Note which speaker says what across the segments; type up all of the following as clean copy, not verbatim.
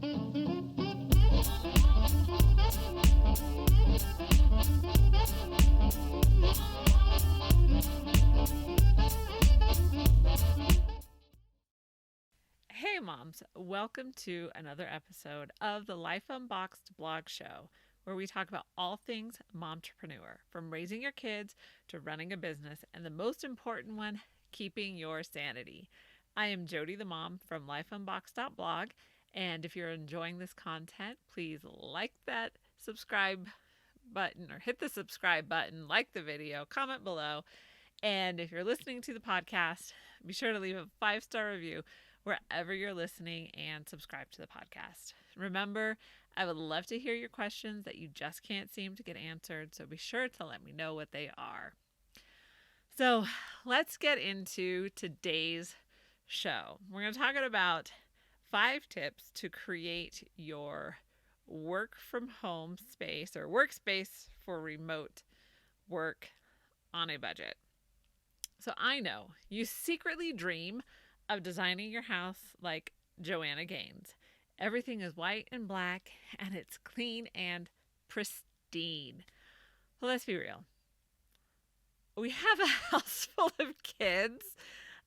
Speaker 1: Hey moms, welcome to another episode of the Life Unboxed blog show, where we talk about all things momtrepreneur, from raising your kids to running a business, and the most important one, keeping your sanity. I am Jodie the mom from lifeunboxed.blog, and if you're enjoying this content, please like that subscribe button or hit the subscribe button, like the video, comment below, and if you're listening to the podcast, be sure to leave a 5-star review wherever you're listening and subscribe to the podcast. Remember, I would love to hear your questions that you just can't seem to get answered, so be sure to let me know what they are. So let's get into today's show. We're going to talk about 5 tips to create your work from home space or workspace for remote work on a budget. So I know you secretly dream of designing your house like Joanna Gaines. Everything is white and black, and it's clean and pristine. Well, let's be real. We have a house full of kids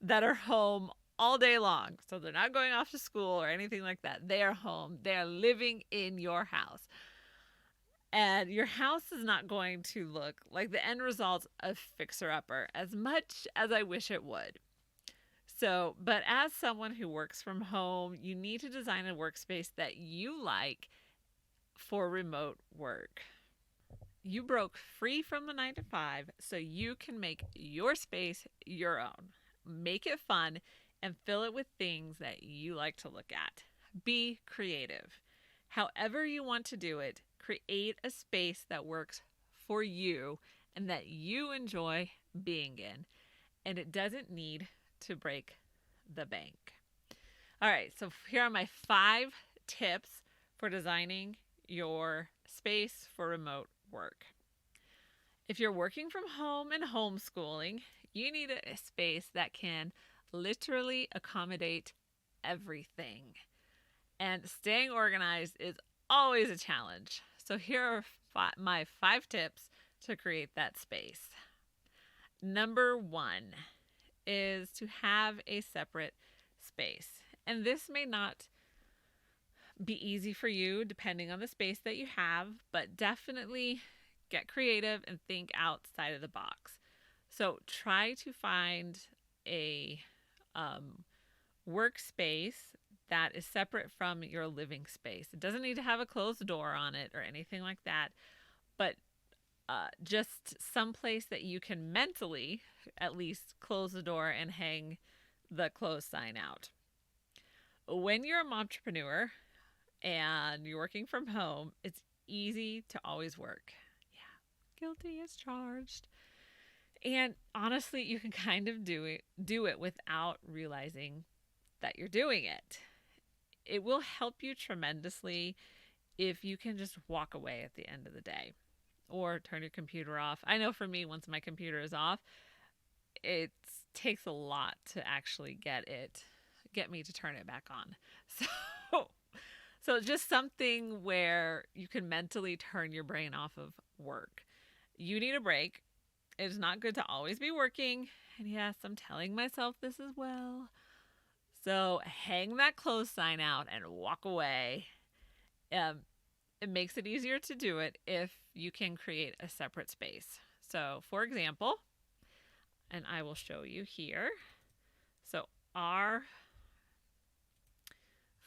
Speaker 1: that are home all day long. So they're not going off to school or anything like that. They are home. They are living in your house. And your house is not going to look like the end result of fixer-upper as much as I wish it would. So, but as someone who works from home, you need to design a workspace that you like for remote work. You broke free from the 9-to-5 so you can make your space your own. Make it fun and fill it with things that you like to look at. Be creative. However you want to do it, create a space that works for you and that you enjoy being in. And it doesn't need to break the bank. All right, so here are my 5 tips for designing your space for remote work. If you're working from home and homeschooling, you need a space that can literally accommodate everything. And staying organized is always a challenge. So here are my 5 tips to create that space. Number 1 is to have a separate space. And this may not be easy for you depending on the space that you have, but definitely get creative and think outside of the box. So try to find a workspace that is separate from your living space. It doesn't need to have a closed door on it or anything like that, but just someplace that you can mentally at least close the door and hang the close sign out. When you're a momtrepreneur and you're working from home, it's easy to always work. Yeah, guilty as charged. And honestly, you can kind of do it without realizing that you're doing it. It will help you tremendously if you can just walk away at the end of the day or turn your computer off. I know for me, once my computer is off, it takes a lot to actually get me to turn it back on. So just something where you can mentally turn your brain off of work. You need a break. It is not good to always be working. And yes, I'm telling myself this as well. So hang that close sign out and walk away. It makes it easier to do it if you can create a separate space. So for example, and I will show you here. So our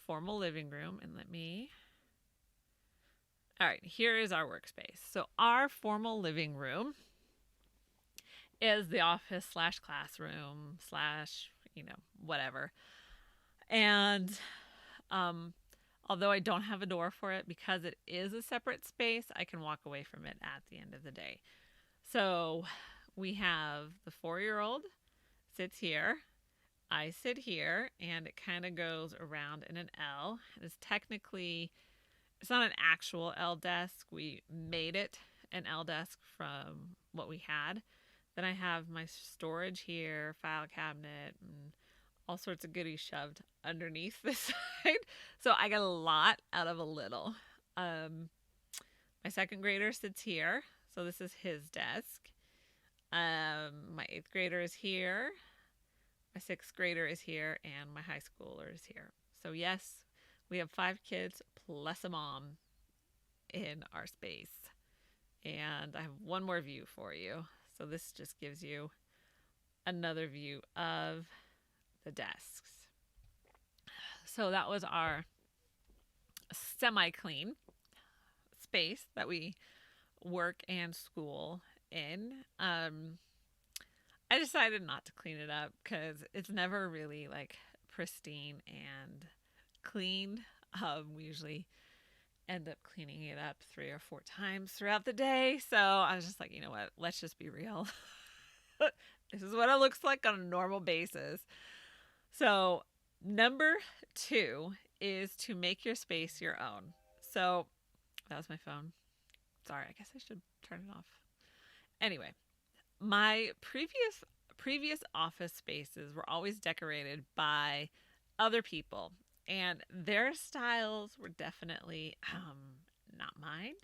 Speaker 1: formal living room, and all right, here is our workspace. So our formal living room is the office / classroom / whatever. And although I don't have a door for it, because it is a separate space, I can walk away from it at the end of the day. So we have the 4-year-old sits here. I sit here, and it kind of goes around in an L. It's not an actual L desk. We made it an L desk from what we had. Then I have my storage here, file cabinet, and all sorts of goodies shoved underneath this side. So I got a lot out of a little. My second grader sits here. So this is his desk. My 8th grader is here. My 6th grader is here. And my high schooler is here. So yes, we have 5 kids plus a mom in our space. And I have one more view for you. So this just gives you another view of the desks. So that was our semi-clean space that we work and school in. I decided not to clean it up because it's never really like pristine and clean. We usually end up cleaning it up 3 or 4 times throughout the day. So I was just like, you know what? Let's just be real. This is what it looks like on a normal basis. So number 2 is to make your space your own. So that was my phone. Sorry, I guess I should turn it off. Anyway, my previous office spaces were always decorated by other people, and their styles were definitely not mine.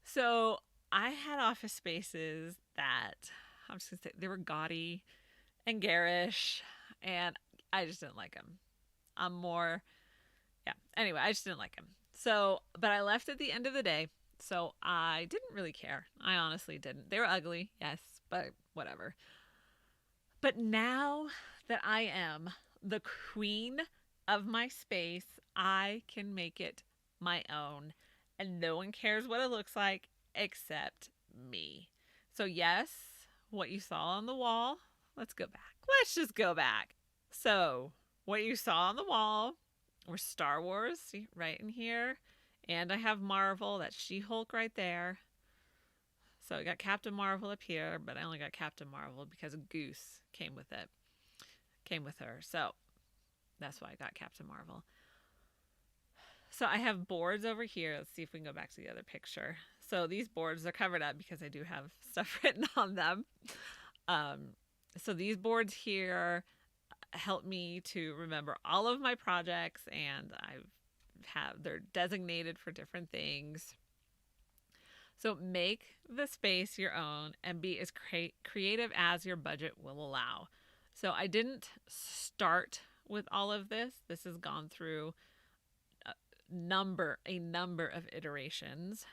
Speaker 1: So I had office spaces that, I'm just gonna say, they were gaudy and garish, and I just didn't like them. Anyway, I just didn't like them. So, but I left at the end of the day, so I didn't really care. I honestly didn't. They were ugly, yes, but whatever. But now that I am the queen of my space, I can make it my own, and no one cares what it looks like except me. So yes, what you saw on the wall, let's go back. Let's just go back. So what you saw on the wall were Star Wars, see, right in here. And I have Marvel, that's She-Hulk right there. So I got Captain Marvel up here, but I only got Captain Marvel because a goose came with it. Came with her. So that's why I got Captain Marvel. So I have boards over here. Let's see if we can go back to the other picture. So these boards are covered up because I do have stuff written on them. So these boards here help me to remember all of my projects, and they're designated for different things. So make the space your own and be as creative as your budget will allow. So I didn't start with all of this. This has gone through a number of iterations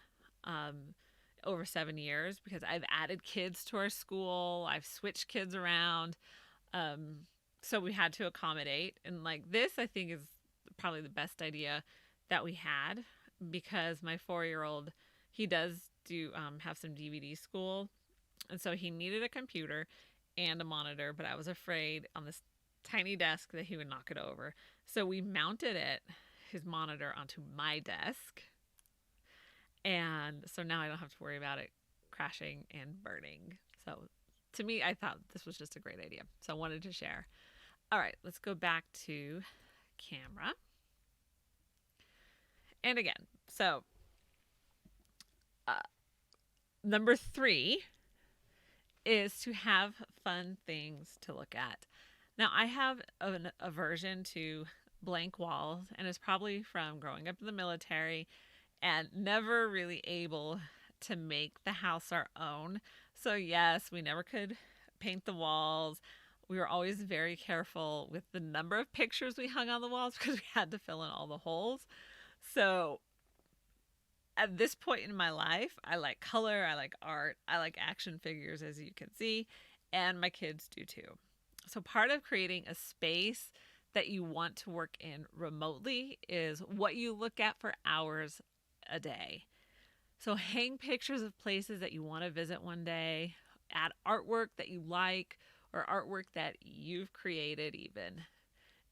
Speaker 1: over 7 years, because I've added kids to our school. I've switched kids around. So we had to accommodate. And like this, I think, is probably the best idea that we had, because my 4-year-old, he does have some DVD school. And so he needed a computer and a monitor, but I was afraid on this tiny desk that he would knock it over. So we mounted his monitor onto my desk. And so now I don't have to worry about it crashing and burning. So to me, I thought this was just a great idea. So I wanted to share. All right, let's go back to camera. And again, so number 3 is to have fun things to look at. Now, I have an aversion to blank walls, and it's probably from growing up in the military and never really able to make the house our own. So yes, we never could paint the walls. We were always very careful with the number of pictures we hung on the walls because we had to fill in all the holes. So at this point in my life, I like color, I like art, I like action figures, as you can see, and my kids do too. So part of creating a space that you want to work in remotely is what you look at for hours a day. So hang pictures of places that you want to visit one day, add artwork that you like, or artwork that you've created even.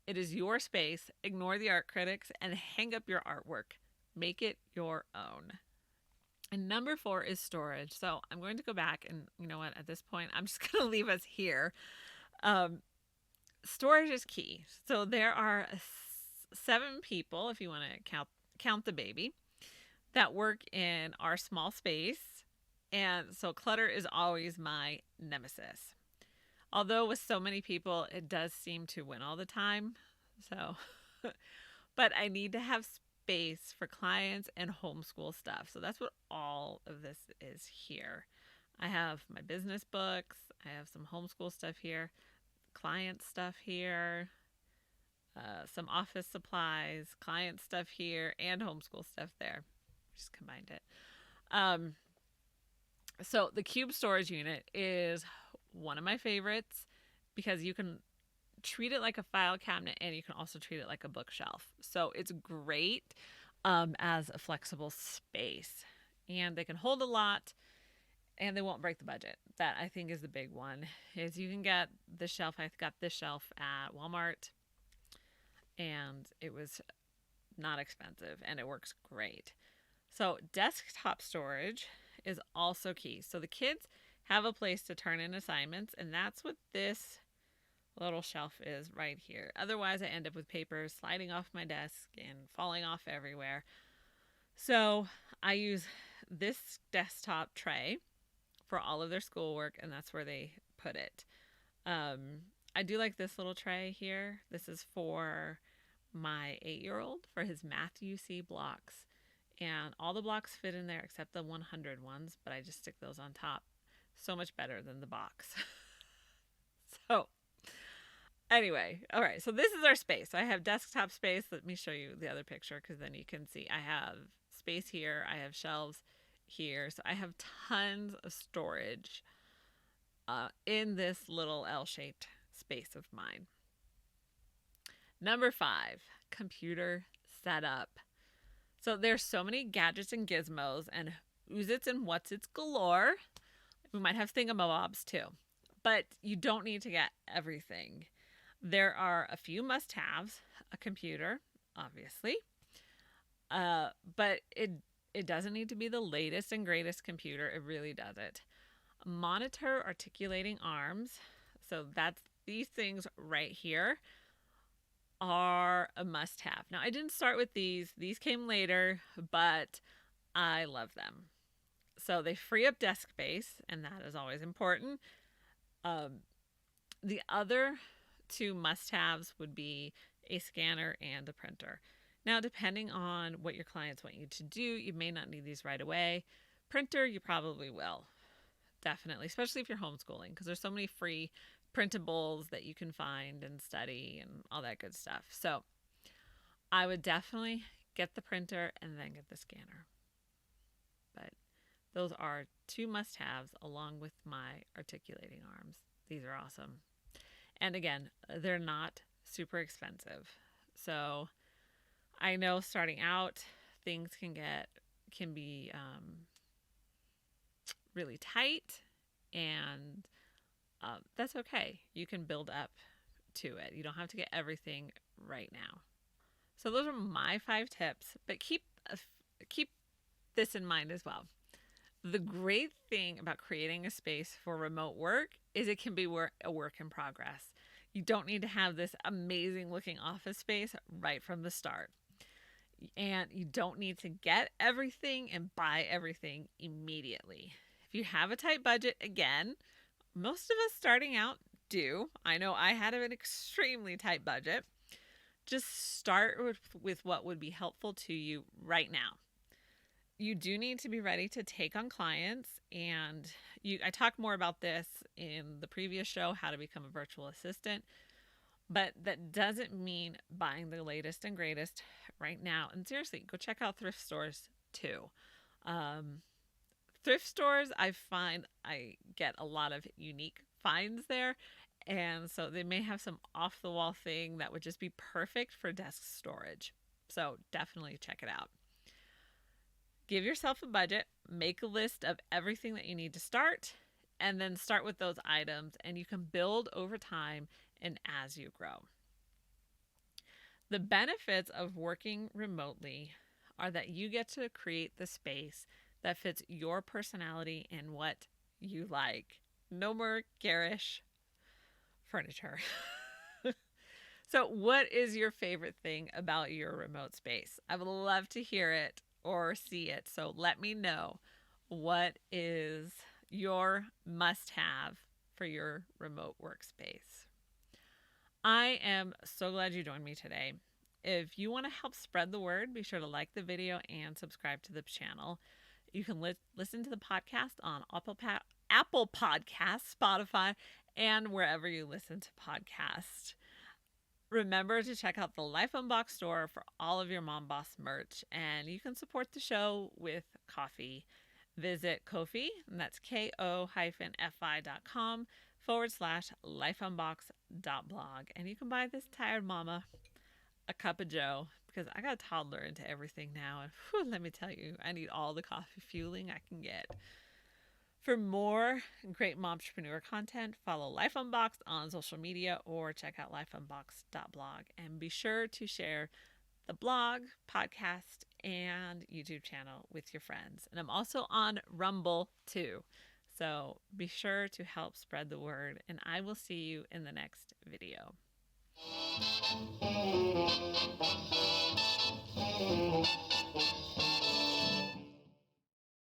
Speaker 1: It is your space. Ignore the art critics and hang up your artwork. Make it your own. And number 4 is storage. So I'm going to go back, and you know what? At this point, I'm just going to leave us here. Storage is key. So there are 7 people, if you want to count the baby, that work in our small space. And so clutter is always my nemesis. Although with so many people, it does seem to win all the time. So, but I need to have space for clients and homeschool stuff. So that's what all of this is here. I have my business books. I have some homeschool stuff here, client stuff here, some office supplies, client stuff here, and homeschool stuff there. Just combined it. So the cube storage unit is one of my favorites because you can treat it like a file cabinet and you can also treat it like a bookshelf. So it's great as a flexible space, and they can hold a lot and they won't break the budget. That I think is the big one. Is you can get this shelf. I got this shelf at Walmart and it was not expensive and it works great. So desktop storage is also key. So the kids have a place to turn in assignments, and that's what this little shelf is right here. Otherwise, I end up with papers sliding off my desk and falling off everywhere. So I use this desktop tray for all of their schoolwork, and that's where they put it. I do like this little tray here. This is for my 8-year-old for his math UC blocks. And all the blocks fit in there except the 100 ones, but I just stick those on top. So much better than the box. So anyway, all right, so this is our space. I have desktop space. Let me show you the other picture because then you can see I have space here. I have shelves here. So I have tons of storage in this little L-shaped space of mine. Number 5, computer setup. So there's so many gadgets and gizmos and oozits and whatsits galore. We might have thingamabobs too, but you don't need to get everything. There are a few must-haves. A computer, obviously, but it doesn't need to be the latest and greatest computer. It really doesn't. Monitor articulating arms. So that's these things right here are a must-have. Now, I didn't start with these. These came later, but I love them. So they free up desk space, and that is always important. The other 2 must-haves would be a scanner and a printer. Now, depending on what your clients want you to do, you may not need these right away. Printer, you probably will. Definitely, especially if you're homeschooling, because there's so many free printables that you can find and study and all that good stuff. So I would definitely get the printer and then get the scanner. But those are 2 must-haves along with my articulating arms. These are awesome. And again, they're not super expensive. So I know starting out, things can be really tight, and that's okay. You can build up to it. You don't have to get everything right now. So those are my 5 tips, but keep this in mind as well. The great thing about creating a space for remote work is it can be a work in progress. You don't need to have this amazing looking office space right from the start. And you don't need to get everything and buy everything immediately. If you have a tight budget, again, most of us starting out do. I know I had an extremely tight budget. Just start with what would be helpful to you right now. You do need to be ready to take on clients, and I talked more about this in the previous show, how to become a virtual assistant, but that doesn't mean buying the latest and greatest right now. And seriously, go check out thrift stores too. Thrift stores, I find I get a lot of unique finds there, and so they may have some off-the-wall thing that would just be perfect for desk storage. So definitely check it out. Give yourself a budget, make a list of everything that you need to start, and then start with those items, and you can build over time and as you grow. The benefits of working remotely are that you get to create the space that fits your personality and what you like. No more garish furniture. So what is your favorite thing about your remote space? I would love to hear it or see it. So let me know, what is your must-have for your remote workspace. I am so glad you joined me today. If you want to help spread the word, be sure to like the video and subscribe to the channel. You can listen to the podcast on Apple Podcasts, Spotify, and wherever you listen to podcasts. Remember to check out the Life Unboxed store for all of your Mom Boss merch, and you can support the show with coffee. Visit Ko-fi, and that's ko-fi.com/lifeunbox.blog, and you can buy this tired mama a cup of joe, because I got a toddler into everything now, and let me tell you, I need all the coffee fueling I can get. For more great momtrepreneur content, follow Life Unboxed on social media or check out lifeunboxed.blog. And be sure to share the blog, podcast, and YouTube channel with your friends. And I'm also on Rumble too. So be sure to help spread the word, and I will see you in the next video.